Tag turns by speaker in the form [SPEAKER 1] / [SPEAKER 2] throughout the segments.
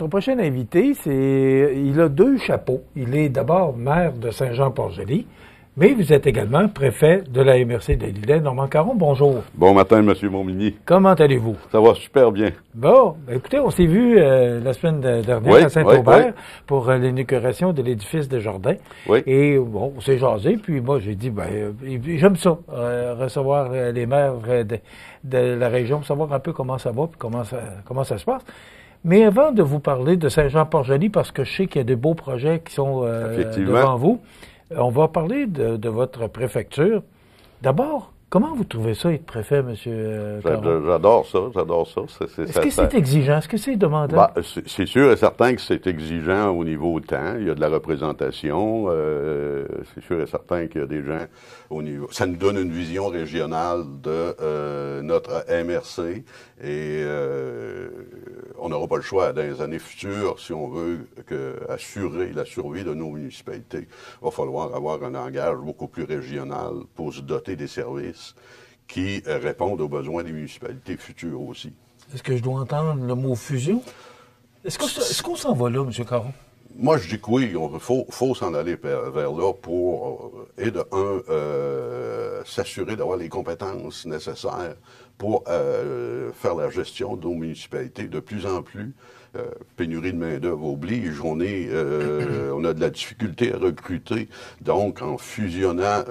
[SPEAKER 1] Ton prochain invité, il a deux chapeaux. Il est d'abord maire de Saint-Jean-Port-Joli, mais vous êtes également préfet de la MRC de Lillet. Normand Caron, bonjour.
[SPEAKER 2] Bon matin, M. Montminy.
[SPEAKER 1] Comment allez-vous?
[SPEAKER 2] Ça va super bien.
[SPEAKER 1] Bon, écoutez, on s'est vu la semaine dernière à Saint-Aubert pour l'inauguration de l'édifice de Jardin.
[SPEAKER 2] Oui.
[SPEAKER 1] Et bon, on s'est jasé, puis moi j'ai dit, j'aime ça, recevoir les maires de la région, savoir un peu comment ça va, puis comment ça se passe. Mais avant de vous parler de Saint-Jean-Port-Joli, parce que je sais qu'il y a de beaux projets qui sont devant vous, on va parler de votre préfecture. D'abord, comment vous trouvez ça être préfet, M. Caron?
[SPEAKER 2] J'adore ça.
[SPEAKER 1] Est-ce que c'est exigeant? Est-ce que c'est demandant?
[SPEAKER 2] C'est sûr et certain que c'est exigeant au niveau temps. Il y a de la représentation. C'est sûr et certain qu'il y a des gens au niveau... Ça nous donne une vision régionale de notre MRC et on n'aura pas le choix dans les années futures, si on veut assurer la survie de nos municipalités. Il va falloir avoir un langage beaucoup plus régional pour se doter des services qui répondent aux besoins des municipalités futures aussi.
[SPEAKER 1] Est-ce que je dois entendre le mot fusion? Est-ce qu'on s'en va là, M. Caron?
[SPEAKER 2] Moi, je dis que oui, il faut s'en aller vers là pour, s'assurer d'avoir les compétences nécessaires pour faire la gestion de nos municipalités. De plus en plus, pénurie de main-d'œuvre oblige, on a de la difficulté à recruter. Donc, en fusionnant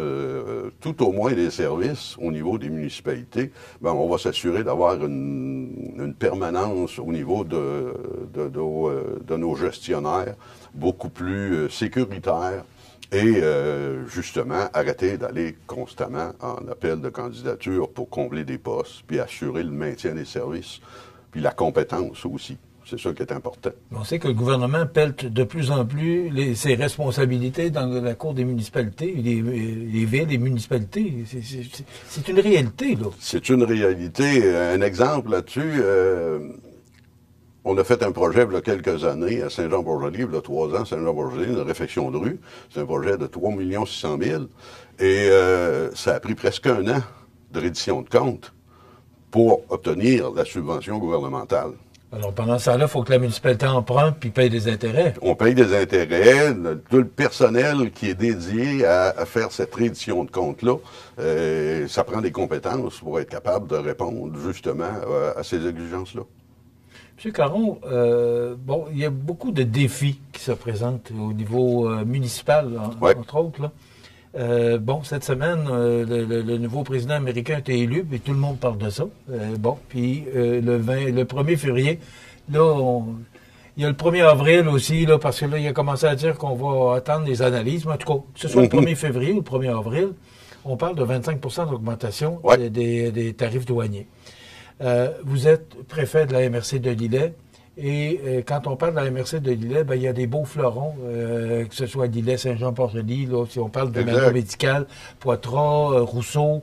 [SPEAKER 2] tout au moins des services au niveau des municipalités, on va s'assurer d'avoir une permanence au niveau de nos gestionnaires beaucoup plus sécuritaire et justement arrêter d'aller constamment en appel de candidature pour combler des postes, puis assurer le maintien des services, puis la compétence aussi. C'est ça qui est important.
[SPEAKER 1] On sait que le gouvernement pèle de plus en plus ses responsabilités dans la cour des municipalités, les villes, les municipalités. C'est une réalité, là.
[SPEAKER 2] C'est une réalité. Un exemple là-dessus... on a fait un projet il y a quelques années à Saint-Jean-Port-Joli, il y a 3 ans, Saint-Jean-Port-Joli, une réfection de rue. C'est un projet de 3 600 000. Et ça a pris presque 1 an de reddition de comptes pour obtenir la subvention gouvernementale.
[SPEAKER 1] Alors, pendant ce temps-là, il faut que la municipalité emprunte puis paye des intérêts.
[SPEAKER 2] On paye des intérêts. Tout le personnel qui est dédié à faire cette reddition de comptes-là, ça prend des compétences pour être capable de répondre justement à ces exigences-là.
[SPEAKER 1] M. Caron, il y a beaucoup de défis qui se présentent au niveau municipal, entre autres, là. Cette semaine, le nouveau président américain a été élu, et tout le monde parle de ça. Puis le 1er février, là, il y a le 1er avril aussi, là, parce que là, il a commencé à dire qu'on va attendre les analyses. Mais en tout cas, que ce soit le 1er février ou le 1er avril, on parle de 25 d'augmentation des tarifs douaniers. Vous êtes préfet de la MRC de Lillet. Et quand on parle de la MRC de Lillet, il y a des beaux fleurons, que ce soit Lillet, Saint-Jean-Port-Joli, là, si on parle de Manon Médical, Poitras, Rousseau.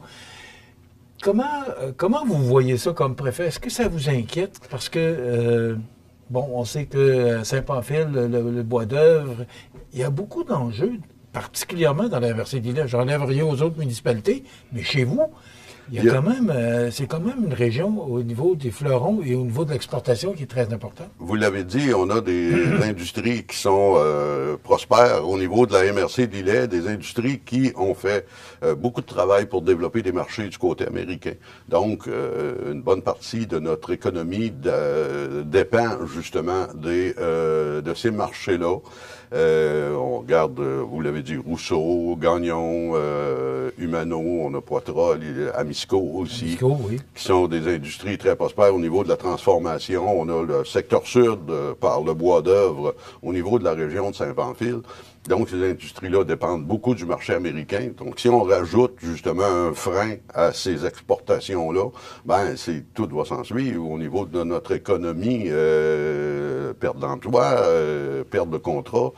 [SPEAKER 1] Comment vous voyez ça comme préfet? Est-ce que ça vous inquiète? Parce que, on sait que Saint-Pamphile, le bois d'œuvre, il y a beaucoup d'enjeux, particulièrement dans la MRC de Lillet. J'enlève rien aux autres municipalités, mais chez vous, c'est quand même une région au niveau des fleurons et au niveau de l'exportation qui est très importante.
[SPEAKER 2] Vous l'avez dit, on a des industries qui sont prospères au niveau de la MRC de Lillet, des industries qui ont fait beaucoup de travail pour développer des marchés du côté américain. Donc, une bonne partie de notre économie dépend justement de ces marchés-là. On regarde, vous l'avez dit, Rousseau, Gagnon, Humano, on a Poitras, Amisco aussi, qui sont des industries très prospères au niveau de la transformation. On a le secteur sud par le bois d'œuvre au niveau de la région de Saint-Pamphile. Donc, ces industries-là dépendent beaucoup du marché américain. Donc, si on rajoute justement un frein à ces exportations-là, tout va s'en suivre au niveau de notre économie, perte d'emploi, perte de contrat.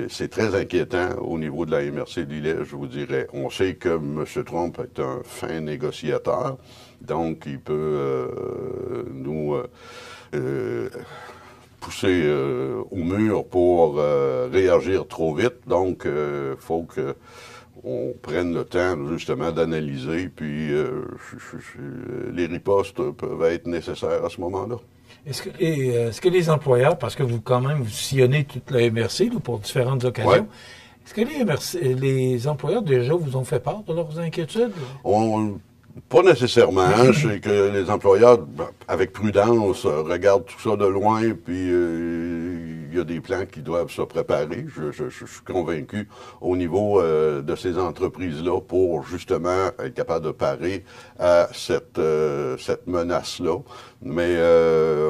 [SPEAKER 2] C'est très inquiétant au niveau de la MRC de Lillet, je vous dirais. On sait que M. Trump est un fin négociateur, donc il peut nous pousser au mur pour réagir trop vite. Donc, il faut qu'on prenne le temps, justement, d'analyser, puis les ripostes peuvent être nécessaires à ce moment-là.
[SPEAKER 1] Est-ce que les employeurs, parce que vous quand même vous sillonnez toute la MRC là, pour différentes occasions,
[SPEAKER 2] ouais.
[SPEAKER 1] Est-ce que les employeurs déjà vous ont fait part de leurs inquiétudes?
[SPEAKER 2] Pas nécessairement. C'est que les employeurs, avec prudence, regardent tout ça de loin, puis il y a des plans qui doivent se préparer. Je suis convaincu au niveau de ces entreprises-là pour justement être capable de parer à cette menace-là. Mais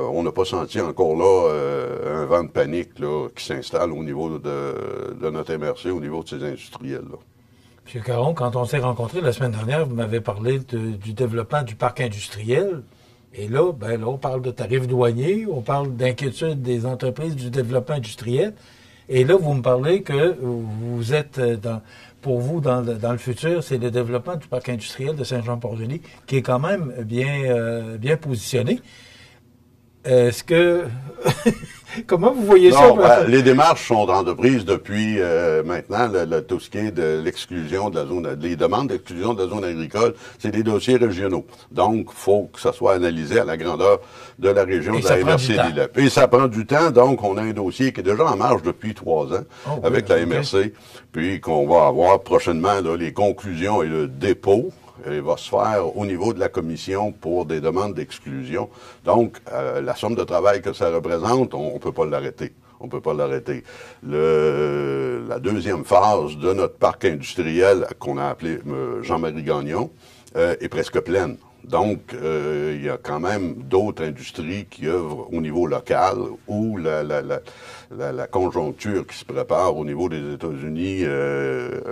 [SPEAKER 2] on n'a pas senti encore là un vent de panique là, qui s'installe au niveau de notre MRC, au niveau de ces industriels-là.
[SPEAKER 1] M. Caron, quand on s'est rencontrés la semaine dernière, vous m'avez parlé du développement du parc industriel. Et là, on parle de tarifs douaniers, on parle d'inquiétude des entreprises du développement industriel. Et là, vous me parlez que vous êtes, pour vous, dans le futur, c'est le développement du parc industriel de Saint-Jean-Port-Joli, qui est quand même bien positionné. Est-ce que... Comment vous voyez ça?
[SPEAKER 2] Les démarches sont entreprises depuis maintenant tout ce qui est de l'exclusion de la zone, les demandes d'exclusion de la zone agricole, c'est des dossiers régionaux. Donc, il faut que ça soit analysé à la grandeur de la région de la MRC d'Île-et-Puis. Et ça prend du temps, donc on a un dossier qui est déjà en marche depuis 3 ans avec la MRC, puis qu'on va avoir prochainement là, les conclusions et le dépôt. Il va se faire au niveau de la commission pour des demandes d'exclusion. Donc, la somme de travail que ça représente, on peut pas l'arrêter. On peut pas l'arrêter. La deuxième phase de notre parc industriel, qu'on a appelé Jean-Marie Gagnon, est presque pleine. Donc, il y a quand même d'autres industries qui œuvrent au niveau local où la conjoncture qui se prépare au niveau des États-Unis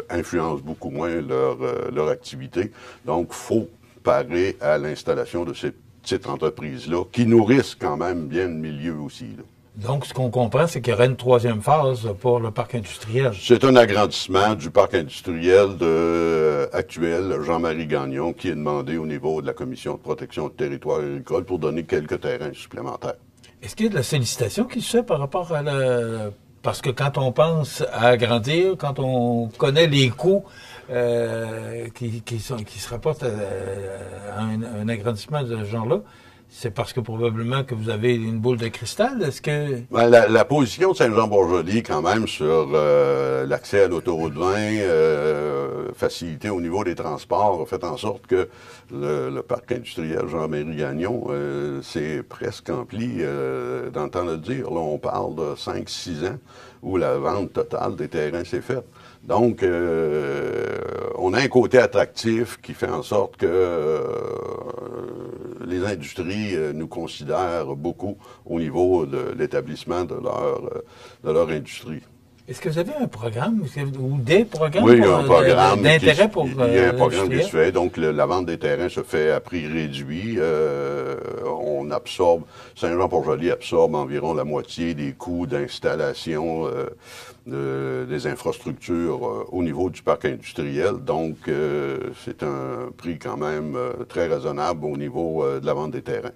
[SPEAKER 2] influence beaucoup moins leur activité. Donc, il faut parer à l'installation de ces petites entreprises-là qui nourrissent quand même bien le milieu aussi, là.
[SPEAKER 1] Donc, ce qu'on comprend, c'est qu'il y aurait une 3e phase pour le parc industriel.
[SPEAKER 2] C'est un agrandissement du parc industriel actuel, Jean-Marie Gagnon, qui est demandé au niveau de la Commission de protection du territoire agricole pour donner quelques terrains supplémentaires.
[SPEAKER 1] Est-ce qu'il y a de la sollicitation qui se fait par rapport à Parce que quand on pense à agrandir, quand on connaît les coûts qui se rapportent à un agrandissement de ce genre-là, c'est parce que probablement que vous avez une boule de cristal. Est-ce que...
[SPEAKER 2] La position de Saint-Jean-Port-Joli, quand même, sur l'accès à l'autoroute 20, facilité au niveau des transports, a fait en sorte que le parc industriel Jean-Marie Gagnon s'est presque empli dans le temps de le dire. Là, on parle de 5-6 ans où la vente totale des terrains s'est faite. Donc, on a un côté attractif qui fait en sorte que les industries nous considèrent beaucoup au niveau de l'établissement de leur industrie.
[SPEAKER 1] Est-ce que vous avez un programme ou des programmes
[SPEAKER 2] oui, il y a un programme
[SPEAKER 1] d'intérêt pour
[SPEAKER 2] il y a un programme qui se fait. Donc, la vente des terrains se fait à prix réduit. On absorbe, Saint-Jean-Port-Joli absorbe environ la moitié des coûts d'installation des infrastructures au niveau du parc industriel. Donc, c'est un prix quand même très raisonnable au niveau de la vente des terrains.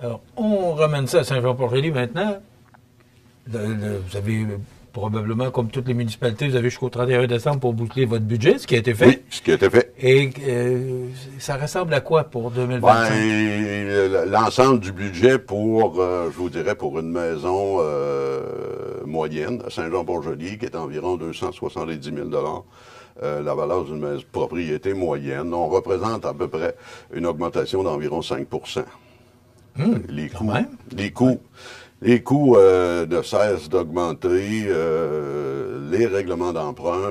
[SPEAKER 1] Alors, on ramène ça à Saint-Jean-Port-Joli maintenant. Vous avez... Probablement, comme toutes les municipalités, vous avez jusqu'au 31 décembre pour boucler votre budget, ce qui a été fait.
[SPEAKER 2] Oui, ce qui a été fait.
[SPEAKER 1] Et ça ressemble à quoi pour 2025?
[SPEAKER 2] L'ensemble du budget pour, je vous dirais, pour une maison moyenne à Saint-Jean-Port-Joli, qui est environ 270 000 la valeur d'une maison propriété moyenne, on représente à peu près une augmentation d'environ 5 Les coûts ne cessent d'augmenter. Les règlements d'emprunt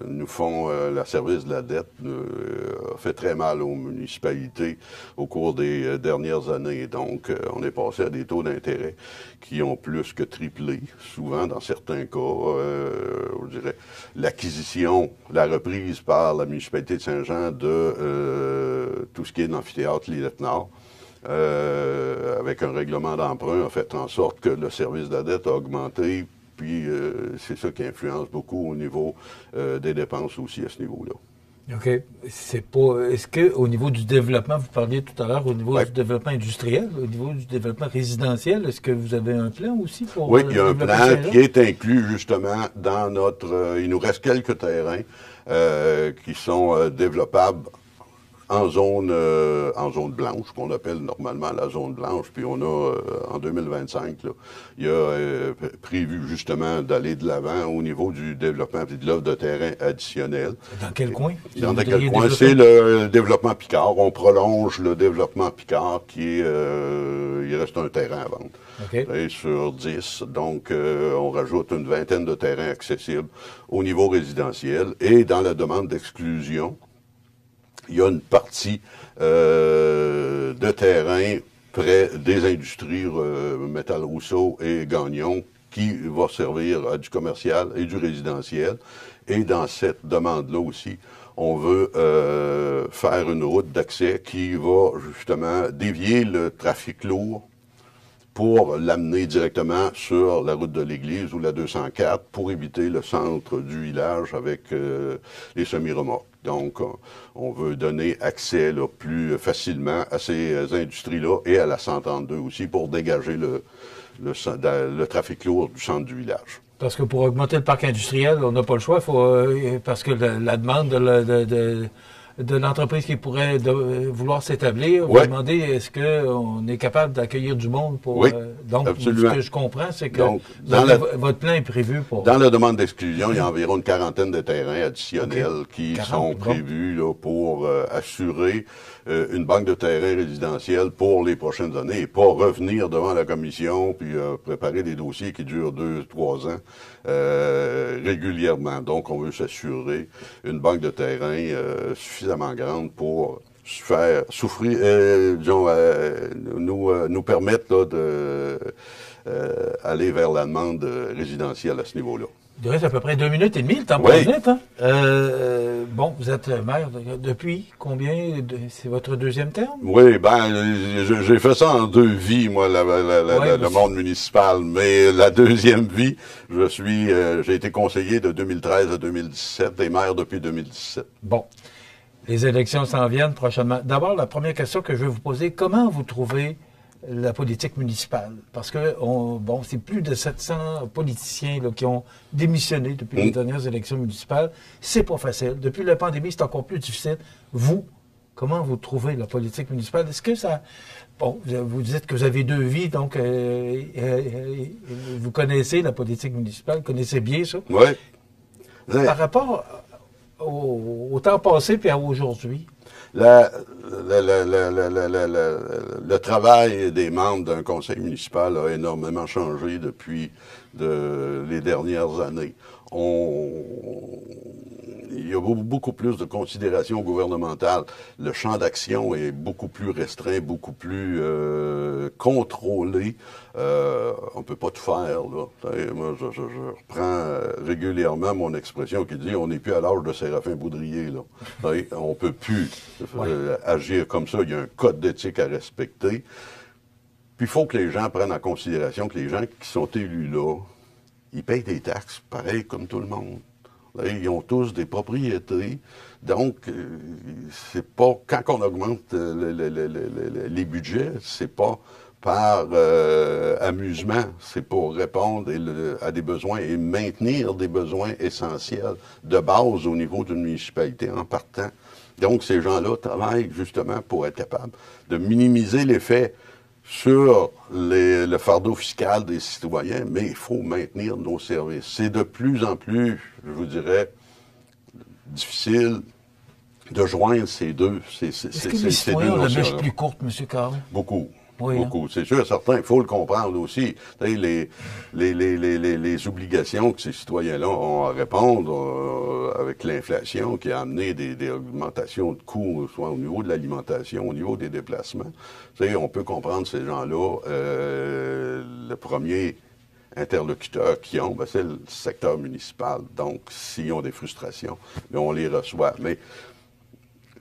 [SPEAKER 2] nous font, la service de la dette a fait très mal aux municipalités au cours des dernières années. Donc, on est passé à des taux d'intérêt qui ont plus que triplé, souvent dans certains cas. Je dirais l'acquisition, la reprise par la municipalité de Saint-Jean de tout ce qui est l'amphithéâtre Lilette-Nord. Avec un règlement d'emprunt, a fait en sorte que le service de la dette a augmenté, puis c'est ça qui influence beaucoup au niveau des dépenses aussi à ce niveau-là.
[SPEAKER 1] OK. Est-ce qu'au niveau du développement, vous parliez tout à l'heure, au niveau du développement industriel, au niveau du développement résidentiel, est-ce que vous avez un plan aussi pour...
[SPEAKER 2] Oui, il y a un plan qui est inclus justement dans notre... il nous reste quelques terrains qui sont développables en zone blanche, qu'on appelle normalement la zone blanche. Puis on a, en 2025, là, il y a prévu justement d'aller de l'avant au niveau du développement et de l'offre de terrain additionnelle.
[SPEAKER 1] Dans quel coin?
[SPEAKER 2] Dans quel coin? C'est le développement Picard. On prolonge le développement Picard qui est... il reste un terrain à vendre. Okay. Sur 10. Donc, on rajoute une vingtaine de terrains accessibles au niveau résidentiel. Et dans la demande d'exclusion, il y a une partie de terrain près des industries Métal Rousseau et Gagnon qui va servir à du commercial et du résidentiel. Et dans cette demande-là aussi, on veut faire une route d'accès qui va justement dévier le trafic lourd pour l'amener directement sur la route de l'Église ou la 204 pour éviter le centre du village avec les semi-remorques. Donc, on veut donner accès là, plus facilement à ces industries-là et à la 132 aussi pour dégager le trafic lourd du centre du village.
[SPEAKER 1] Parce que pour augmenter le parc industriel, on n'a pas le choix, parce que la demande de l'entreprise qui pourrait vouloir s'établir, vous demandez est-ce qu'on est capable d'accueillir du monde pour...
[SPEAKER 2] Oui,
[SPEAKER 1] donc,
[SPEAKER 2] absolument.
[SPEAKER 1] Ce que je comprends, c'est que
[SPEAKER 2] donc,
[SPEAKER 1] votre plan est prévu pour...
[SPEAKER 2] Dans la demande d'exclusion, il y a environ une quarantaine de terrains additionnels qui sont prévus là, pour assurer une banque de terrains résidentiels pour les prochaines années et pas revenir devant la commission puis préparer des dossiers qui durent 2-3 ans régulièrement. Donc, on veut s'assurer une banque de terrain suffisamment grande pour faire souffrir, nous permettre là, de aller vers la demande résidentielle à ce niveau-là.
[SPEAKER 1] Il reste à peu près 2 minutes et demie, le temps passe vite. Hein? Bon, vous êtes maire depuis combien? C'est votre deuxième terme?
[SPEAKER 2] Oui, j'ai fait ça en 2 vies, moi, le monde municipal. Mais la deuxième vie, j'ai été conseiller de 2013 à 2017 et maire depuis 2017.
[SPEAKER 1] Bon. Les élections s'en viennent prochainement. D'abord, la première question que je vais vous poser, comment vous trouvez la politique municipale? Parce que, c'est plus de 700 politiciens là, qui ont démissionné depuis les dernières élections municipales. C'est pas facile. Depuis la pandémie, c'est encore plus difficile. Vous, comment vous trouvez la politique municipale? Est-ce que ça... Bon, vous dites que vous avez 2 vies, donc vous connaissez la politique municipale, vous connaissez bien ça.
[SPEAKER 2] Oui.
[SPEAKER 1] Par rapport au temps passé puis à aujourd'hui.
[SPEAKER 2] Le travail des membres d'un conseil municipal a énormément changé depuis les dernières années. Il y a beaucoup plus de considérations gouvernementales. Le champ d'action est beaucoup plus restreint, beaucoup plus contrôlé. On peut pas tout faire, là. Moi, je reprends régulièrement mon expression qui dit « on n'est plus à l'âge de Séraphin Boudrier ». On peut plus agir comme ça. Il y a un code d'éthique à respecter. Puis il faut que les gens prennent en considération que les gens qui sont élus là, ils payent des taxes, pareil comme tout le monde. Ils ont tous des propriétés. Donc, c'est pas... Quand on augmente les budgets, c'est pas par amusement, c'est pour répondre à des besoins et maintenir des besoins essentiels de base au niveau d'une municipalité en partant. Donc, ces gens-là travaillent justement pour être capables de minimiser l'effet sur le fardeau fiscal des citoyens, mais il faut maintenir nos services. C'est de plus en plus, je vous dirais, difficile de joindre ces deux.
[SPEAKER 1] Est-ce que les citoyens ont la mèche plus courte, M. Caron?
[SPEAKER 2] Beaucoup.
[SPEAKER 1] Oui,
[SPEAKER 2] beaucoup. Hein? C'est sûr, certain, il faut le comprendre aussi. Les obligations que ces citoyens-là ont à répondre avec l'inflation qui a amené des augmentations de coûts, soit au niveau de l'alimentation, au niveau des déplacements. On peut comprendre ces gens-là. Le premier interlocuteurs qui ont, c'est le secteur municipal. Donc, s'ils ont des frustrations, on les reçoit. Mais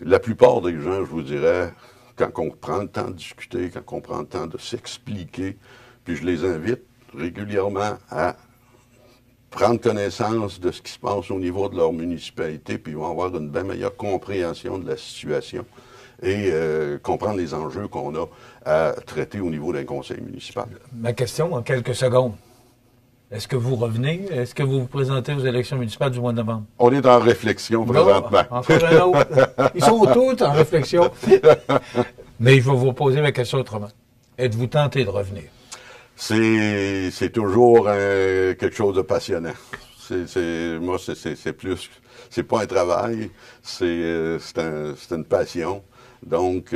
[SPEAKER 2] la plupart des gens, je vous dirais, quand on prend le temps de discuter, quand on prend le temps de s'expliquer, puis je les invite régulièrement à prendre connaissance de ce qui se passe au niveau de leur municipalité, puis ils vont avoir une bien meilleure compréhension de la situation et comprendre les enjeux qu'on a à traiter au niveau d'un conseil municipal.
[SPEAKER 1] Ma question, en quelques secondes. Est-ce que vous revenez? Est-ce que vous vous présentez aux élections municipales du mois de novembre?
[SPEAKER 2] On est en réflexion présentement.
[SPEAKER 1] Encore un autre. Ils sont tous en réflexion. Mais je vais vous poser ma question autrement. Êtes-vous tenté de revenir?
[SPEAKER 2] C'est toujours quelque chose de passionnant. Moi, c'est plus, c'est pas un travail, c'est une passion. Donc,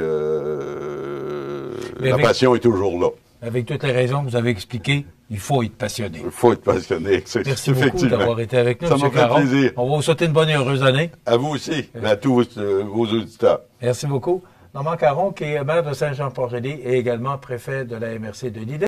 [SPEAKER 2] la passion est toujours là.
[SPEAKER 1] Avec toutes les raisons que vous avez expliquées, il faut être passionné.
[SPEAKER 2] Il faut être passionné.
[SPEAKER 1] Merci beaucoup d'avoir été avec nous,
[SPEAKER 2] Ça m'a fait plaisir.
[SPEAKER 1] On va vous souhaiter une bonne et heureuse année.
[SPEAKER 2] À vous aussi, à tous vos auditeurs.
[SPEAKER 1] Merci beaucoup. Normand Caron, qui est maire de Saint-Jean-Port-Joli et également préfet de la MRC de l'Île.